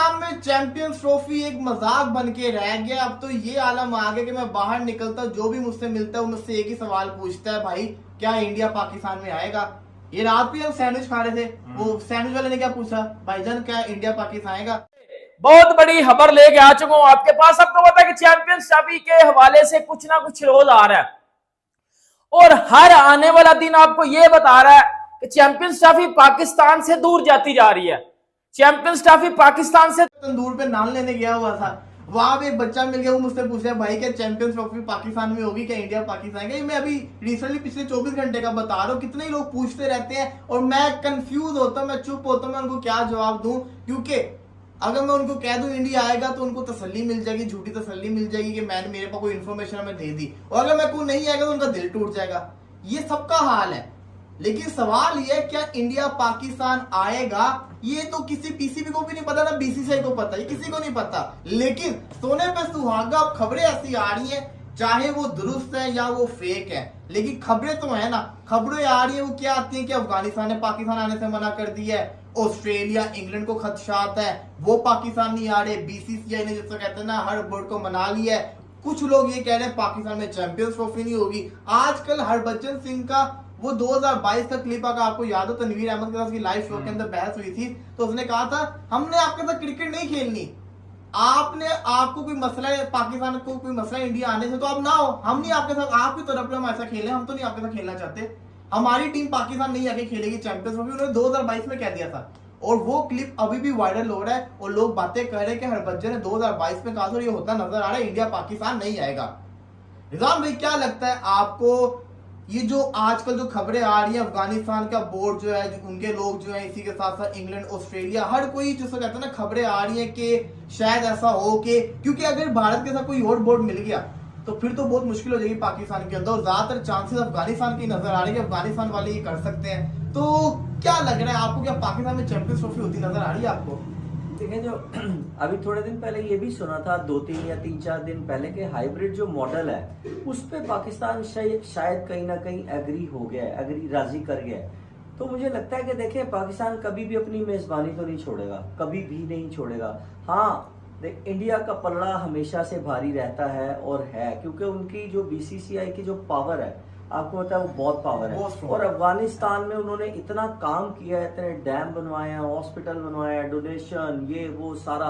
पाकिस्तान में champions trophy एक मजाक बन के रह गया। अब तो ये आलम आ गया कि मैं बाहर निकलता जो भी मुझसे मिलता है वो मुझसे एक ही सवाल पूछता है, भाई क्या इंडिया पाकिस्तान में आएगा। ये रात भी हम सैंडविच खा रहे थे, वो सैंडविच वाले ने क्या पूछा, भाईजान क्या इंडिया पाकिस्तान आएगा। बहुत बड़ी खबर लेके आ चुका हूं आपके पास। आपको पता है कि चैंपियंस ट्रॉफी के हवाले से कुछ ना कुछ रोज आ रहा है और हर आने वाला दिन आपको यह बता रहा है कि चैंपियंस ट्रॉफी पाकिस्तान से दूर जाती जा रही है। चैंपियंस ट्रॉफी पाकिस्तान से तंदूर पे नान लेने गया हुआ था, वहां पे एक बच्चा मिल गया, वो मुझसे पूछ रहा है भाई क्या चैंपियंस ट्रॉफी पाकिस्तान में होगी, क्या इंडिया पाकिस्तान का। मैं अभी रिसेंटली पिछले 24 घंटे का बता रहा हूँ। कितने ही लोग पूछते रहते हैं और मैं कंफ्यूज होता हूँ, मैं चुप होता हूँ, मैं उनको क्या जवाब दूं। क्योंकि अगर मैं उनको कह दूं इंडिया आएगा तो उनको तसल्ली मिल जाएगी, झूठी तसल्ली मिल जाएगी कि मैंने मेरे पास कोई इन्फॉर्मेशन हमें दे दी, और अगर मैं को नहीं आएगा तो उनका दिल टूट जाएगा। ये सबका हाल है। लेकिन सवाल ये है क्या इंडिया पाकिस्तान आएगा, ये तो किसी पीसीबी को भी नहीं पता, ना बीसीसीआई को पता, ये किसी को नहीं पता। लेकिन सोने पे सुहागा खबरें ऐसी आ रही हैं, चाहे वो दुरुस्त है या वो फेक है, लेकिन खबरें तो है ना। खबरें आ रही है वो क्या आती है कि अफगानिस्तान ने पाकिस्तान आने से मना कर दिया है, ऑस्ट्रेलिया इंग्लैंड को खदशात है, वो पाकिस्तान नहीं आ रहे, बीसीसीआई ने जिसको कहते हैं ना हर बोर्ड को मना लिया है। कुछ लोग ये कह रहे हैं पाकिस्तान में चैंपियंस ट्रॉफी नहीं होगी। आजकल हरभजन सिंह का वो 2022 का क्लिप अगर आपको याद हो, तनवीर अहमद के साथ लाइव शो के अंदर बहस हुई थी, तो उसने कहा था हमने आपके साथ क्रिकेट नहीं खेलनी, आपको कोई मसला है पाकिस्तान को, कोई मसला है इंडिया आने से तो आप ना हो, हम नहीं आपके साथ, आपकी तरफ पे हम ऐसा खेले, हम तो नहीं आपके साथ खेलना चाहते, हमारी टीम पाकिस्तान नहीं आके खेलेगी चैंपियंस ट्रॉफी। उन्होंने 2022 में कह दिया था और वो क्लिप अभी भी वायरल हो रहा है और लोग बातें कर रहे हैं कि हरभजन ने 2022 में कहा था, ये होता नजर आ रहा है, इंडिया पाकिस्तान नहीं आएगा। निजाम भाई क्या लगता है आपको, ये जो आजकल जो खबरें आ रही है अफगानिस्तान का बोर्ड जो है, जो उनके लोग जो है, इसी के साथ साथ इंग्लैंड ऑस्ट्रेलिया हर कोई जिसको कहते हैं ना, खबरें आ रही है कि शायद ऐसा हो कि, क्योंकि अगर भारत के साथ कोई और बोर्ड मिल गया तो फिर तो बहुत मुश्किल हो जाएगी पाकिस्तान के अंदर, और ज्यादातर चांसेस अफगानिस्तान की नजर आ रही है, अफगानिस्तान वाले ये कर सकते हैं। तो क्या लग रहा है आपको, क्या पाकिस्तान में चैंपियंस ट्रॉफी होती नजर आ रही है आपको? देखिए, जो अभी थोड़े दिन पहले ये भी सुना था, 2-3 या 3-4 दिन पहले के हाइब्रिड जो मॉडल है उस पे पाकिस्तान शायद कहीं ना कहीं एग्री हो गया है, एग्री राजी कर गया है। तो मुझे लगता है कि देखिए पाकिस्तान कभी भी अपनी मेजबानी तो नहीं छोड़ेगा, कभी भी नहीं छोड़ेगा। हाँ देख, इंडिया का पलड़ा हमेशा से भारी रहता है और है, क्योंकि उनकी जो बीसीसीआई की जो पावर है, आपको पता है वो बहुत पावर है। और अफगानिस्तान में उन्होंने इतना काम किया है, इतने डैम बनवाए हैं, हॉस्पिटल बनवाए हैं, डोनेशन, ये वो सारा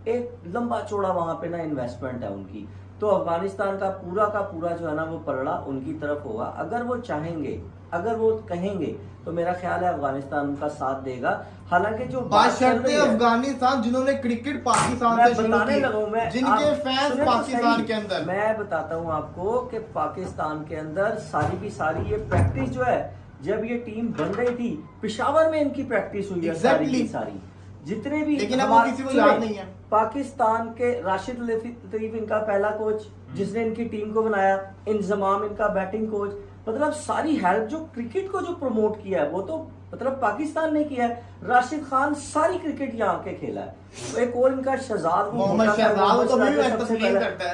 एक लंबा चौड़ा वहां पे ना इन्वेस्टमेंट है उनकी। तो अफगानिस्तान का पूरा जो है ना वो पलड़ा उनकी तरफ होगा। अगर वो चाहेंगे, अगर वो कहेंगे तो मेरा ख्याल है अफगानिस्तान उनका साथ देगा। हालांकि जो बात करते हैं अफगानिस्तान जिन्होंने क्रिकेट पाकिस्तान से बताने लगा मैं, जिनके फैंस पाकिस्तान के अंदर, मैं बताता हूँ आपको कि पाकिस्तान के अंदर सारी की सारी ये प्रैक्टिस जो है, जब ये टीम बन रही थी पिशावर में इनकी प्रैक्टिस हुई है सारी की सारी, जितने भी, लेकिन अब किसी को याद नहीं है। पाकिस्तान के राशिद लतीफ इनका पहला कोच, जिसने इनकी टीम को बनाया, इंजमाम इनका बैटिंग कोच, मतलब सारी हेल्प जो क्रिकेट को जो प्रमोट किया है वो तो मतलब पाकिस्तान ने किया है। राशिद खान सारी क्रिकेट यहाँ के खेला है, तो एक और इनका शहजाद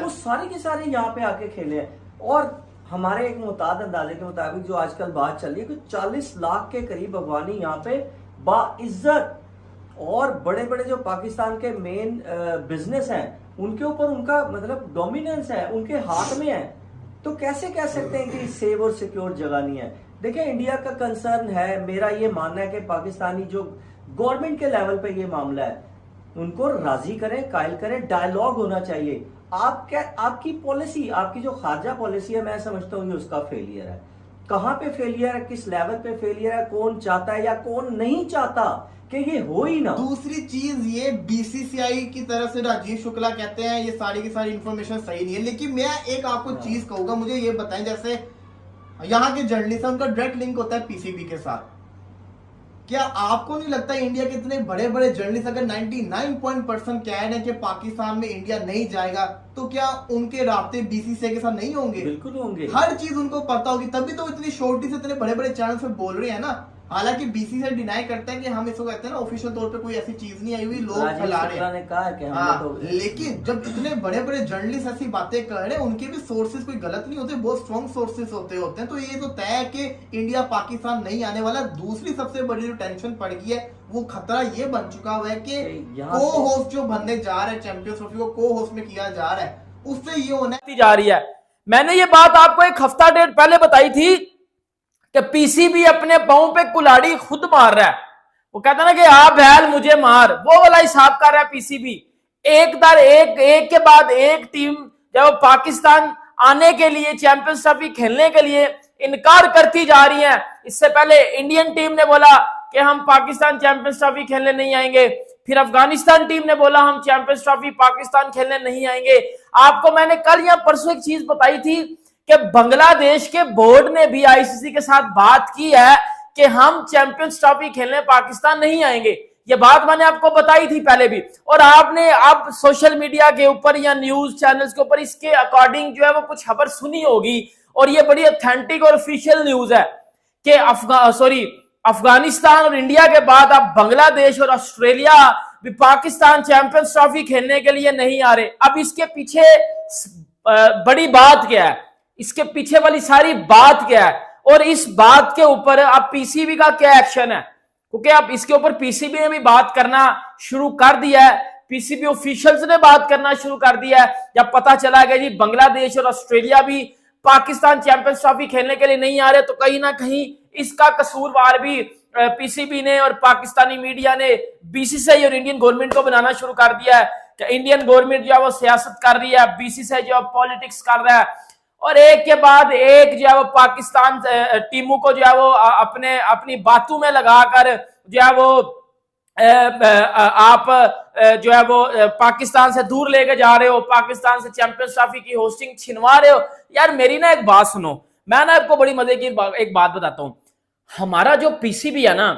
वो सारे के सारे यहाँ पे आके खेले हैं। और हमारे एक मुताद अंदाजे के मुताबिक जो आजकल बात चल रही है कि 40 लाख के करीब अफगानी यहाँ पे बाइज्जत, और बड़े बड़े जो पाकिस्तान के मेन बिजनेस हैं उनके ऊपर उनका मतलब डोमिनेंस है, उनके हाथ में है। तो कैसे कह सकते हैं कि सेफ और सिक्योर जगह नहीं है? देखिए, इंडिया का कंसर्न है, मेरा ये मानना है कि पाकिस्तानी जो गवर्नमेंट के लेवल पे ये मामला है उनको राजी करें, कायल करें, डायलॉग होना चाहिए। आपकी पॉलिसी, आपकी जो खारजा पॉलिसी है, मैं समझता हूँ ये उसका फेलियर है। कहाँ पे फेलियर है, किस लेवल पे फेलियर है, कौन चाहता है या कौन नहीं चाहता कि ये हो ही ना। दूसरी चीज ये बीसीसीआई की तरफ से राजीव शुक्ला कहते हैं ये सारी की सारी इंफॉर्मेशन सही नहीं है। लेकिन मैं एक आपको चीज कहूंगा, मुझे ये बताएं, जैसे यहाँ के जर्नलिस्ट उनका डायरेक्ट लिंक होता है पीसीबी के साथ, क्या आपको नहीं लगता इंडिया के इतने बड़े बड़े जर्नलिस्ट अगर 99% कह रहे हैं कि पाकिस्तान में इंडिया नहीं जाएगा, तो क्या उनके राब्ते बीसीसीआई के साथ नहीं होंगे? बिल्कुल होंगे, हर चीज उनको पता होगी, तभी तो इतनी शॉर्टी से इतने बड़े बड़े चैनल पे बोल रहे हैं ना। हालांकि बीसीसीआई डिनाई करता है कि हम इसको कहते हैं ना ऑफिशियल तौर पे कोई ऐसी चीज नहीं आई हुई, लोग राजीव फैला रहे शुक्ला ने हैं। कहा कि हमने हाँ, तो लेकिन जब इतने बड़े बड़े जर्नलिस्ट ऐसी बातें कर रहे हैं, उनके भी सोर्सेज कोई गलत नहीं होते, बहुत स्ट्रॉन्ग सोर्सेज होते हैं। तो ये तो तय है कि इंडिया पाकिस्तान नहीं आने वाला। दूसरी सबसे बड़ी जो टेंशन पड़ गई है, वो खतरा ये बन चुका हुआ है कि यहाँ को होस्ट जो बनने जा रहा है चैंपियंस ट्रॉफी को, को होस्ट में किया जा रहा है, उससे ये होना जा रही है। मैंने ये बात आपको एक हफ्ता डेढ़ पहले बताई थी कि पीसीबी अपने पांव पे कुल्हाड़ी खुद मार रहा है। वो कहता ना कि आप बैल मुझे मार, वो वाला हिसाब कर रहा है पीसीबी। एक दर एक के बाद एक टीम जब पाकिस्तान आने के लिए, चैंपियंस ट्रॉफी खेलने के लिए इनकार करती जा रही है। इससे पहले इंडियन टीम ने बोला कि हम पाकिस्तान चैंपियंस ट्रॉफी खेलने नहीं आएंगे, फिर अफगानिस्तान टीम ने बोला हम चैंपियंस ट्रॉफी पाकिस्तान खेलने नहीं आएंगे। आपको मैंने कल या परसों एक चीज बताई थी कि बांग्लादेश के बोर्ड ने भी आईसीसी के साथ बात की है कि हम चैंपियंस ट्रॉफी खेलने पाकिस्तान नहीं आएंगे। ये बात मैंने आपको बताई थी पहले भी, और आपने अब सोशल मीडिया के ऊपर या न्यूज चैनल्स के ऊपर इसके अकॉर्डिंग जो है वो कुछ खबर सुनी होगी, और ये बड़ी ऑथेंटिक और ऑफिशियल न्यूज है कि अफगानिस्तान और इंडिया के बाद अब बांग्लादेश और ऑस्ट्रेलिया भी पाकिस्तान चैंपियंस ट्रॉफी खेलने के लिए नहीं आ रहे। अब इसके पीछे बड़ी बात क्या है, इसके पीछे वाली सारी बात क्या है, और इस बात के ऊपर अब पीसीबी का क्या एक्शन है, क्योंकि अब इसके ऊपर पीसीबी ने भी बात करना शुरू कर दिया है। पीसीबी ऑफिशियल्स ने बात करना शुरू कर दिया है। जब पता चला गया जी बांग्लादेश और ऑस्ट्रेलिया भी पाकिस्तान चैंपियंस ट्रॉफी खेलने के लिए नहीं आ रहे, तो कहीं ना कहीं इसका कसूरवार भी पीसीबी ने और पाकिस्तानी मीडिया ने बीसीसीआई और इंडियन गवर्नमेंट को बनाना शुरू कर दिया है कि इंडियन गवर्नमेंट जो है वो सियासत कर रही है, बीसीसीआई जो है पॉलिटिक्स कर रहा है, और एक के बाद एक जो है वो पाकिस्तान टीमों को जो है वो अपनी बातों में लगाकर जो है वो आप जो है वो पाकिस्तान से दूर लेके जा रहे हो, पाकिस्तान से चैंपियंस ट्रॉफी की होस्टिंग छिनवा रहे हो। यार मेरी ना एक बात सुनो, मैं ना आपको बड़ी मजे की एक बात बताता हूं। हमारा जो पीसीबी है ना,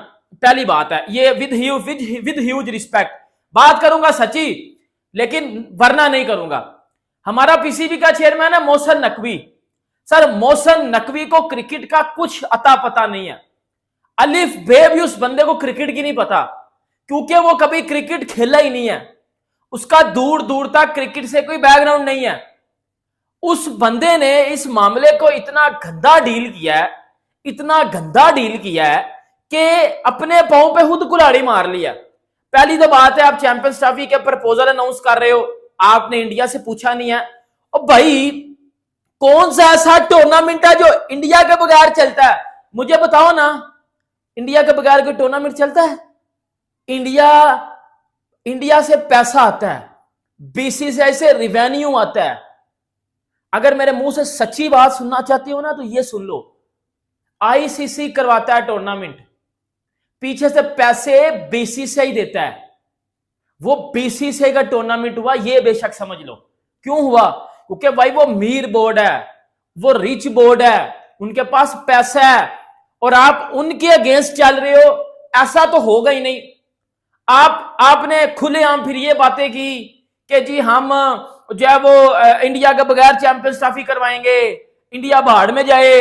पहली बात है ये विद ह्यूज रिस्पेक्ट बात करूंगा सच्ची, लेकिन वरना नहीं करूंगा। हमारा पीसीबी का चेयरमैन है मोहसिन नकवी। सर मोहसिन नकवी को क्रिकेट का कुछ अता पता नहीं है, अलिफ बे भी उस बंदे को क्रिकेट की नहीं पता, क्योंकि वो कभी क्रिकेट खेला ही नहीं है, उसका दूर दूर तक क्रिकेट से कोई बैकग्राउंड नहीं है। उस बंदे ने इस मामले को इतना गंदा डील किया है, इतना गंदा डील किया है कि अपने पांव पे खुद कुल्हाड़ी मार लिया। पहली तो बात है, आप चैंपियंस ट्रॉफी के प्रपोजल अनाउंस कर रहे हो, आपने इंडिया से पूछा नहीं है। और भाई कौन सा ऐसा टूर्नामेंट है जो इंडिया के बगैर चलता है? मुझे बताओ ना, इंडिया के बगैर कोई टूर्नामेंट चलता है? इंडिया से पैसा आता है, बीसीसीआई से रिवेन्यू आता है। अगर मेरे मुंह से सच्ची बात सुनना चाहती हो ना तो ये सुन लो, आईसीसी करवाता है टूर्नामेंट, पीछे से पैसे बीसीसीआई देता है। वो बीसीसीआई का टूर्नामेंट हुआ, ये बेशक समझ लो। क्यों हुआ? क्योंकि भाई वो मीर बोर्ड है, वो रिच बोर्ड है, उनके पास पैसा है, और आप उनके अगेंस्ट चल रहे हो, ऐसा तो होगा ही नहीं। आपने खुलेआम फिर ये बातें की कि जी हम जो है वो इंडिया के बगैर चैंपियंस ट्रॉफी करवाएंगे, इंडिया बाहर में जाए,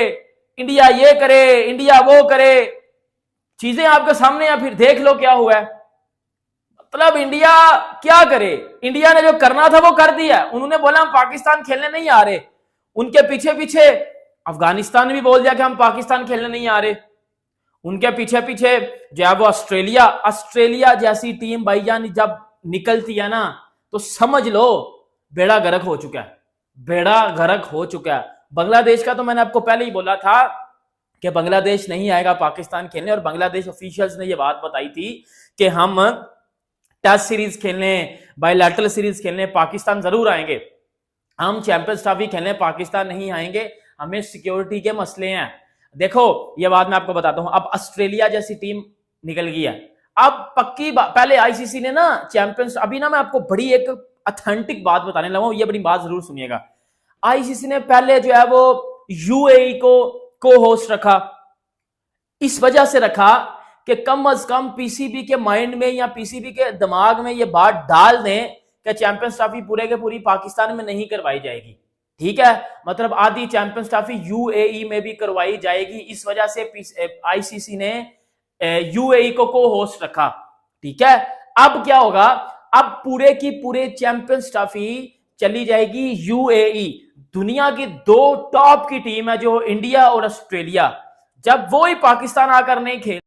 इंडिया ये करे, इंडिया वो करे। चीजें आपके सामने हैं, फिर देख लो क्या हुआ है। मतलब इंडिया क्या करे? इंडिया ने जो करना था वो कर दिया। उन्होंने बोला हम पाकिस्तान खेलने नहीं आ रहे, उनके पीछे पीछे अफगानिस्तान ने भी बोल दिया कि हम पाकिस्तान खेलने नहीं आ रहे, उनके पीछे पीछे जो है वो ऑस्ट्रेलिया जैसी टीम भाईजान जब निकलती है ना, तो समझ लो बेड़ा गर्क हो चुका है, बेड़ा गर्क हो चुका है। बांग्लादेश का तो मैंने आपको पहले ही बोला था कि बांग्लादेश नहीं आएगा पाकिस्तान खेलने, और बांग्लादेश ऑफिशियल्स ने यह बात बताई थी कि हम टेस्ट सीरीज खेलने, बायलैटरल सीरीज खेलने पाकिस्तान जरूर आएंगे, हम चैंपियंस ट्रॉफी खेलने पाकिस्तान नहीं आएंगे, हमें सिक्योरिटी के मसले हैं। देखो ये बात मैं आपको बताता हूं, अब ऑस्ट्रेलिया जैसी टीम निकल गई है, अब पक्की पहले आईसीसी ने ना चैंपियंस, अभी ना मैं आपको बड़ी एक ऑथेंटिक बात बताने लगा हूं, ये बड़ी बात जरूर सुनिएगा। आईसीसी ने पहले जो है वो यूएई को होस्ट रखा, इस वजह से रखा कि कम अज कम पीसीबी के माइंड में या पीसीबी के दिमाग में ये बात डाल दें कि चैंपियंस ट्रॉफी पूरे के पूरी पाकिस्तान में नहीं करवाई जाएगी। ठीक है, मतलब आधी चैंपियंस ट्रॉफी यूएई में भी करवाई जाएगी। इस वजह से आईसीसी ने यूएई को होस्ट रखा। ठीक है, अब क्या होगा, अब पूरे की पूरे चैंपियंस ट्रॉफी चली जाएगी यूएई। दुनिया की 2 टॉप की टीम है जो इंडिया और ऑस्ट्रेलिया, जब वो ही पाकिस्तान आकर नहीं खेल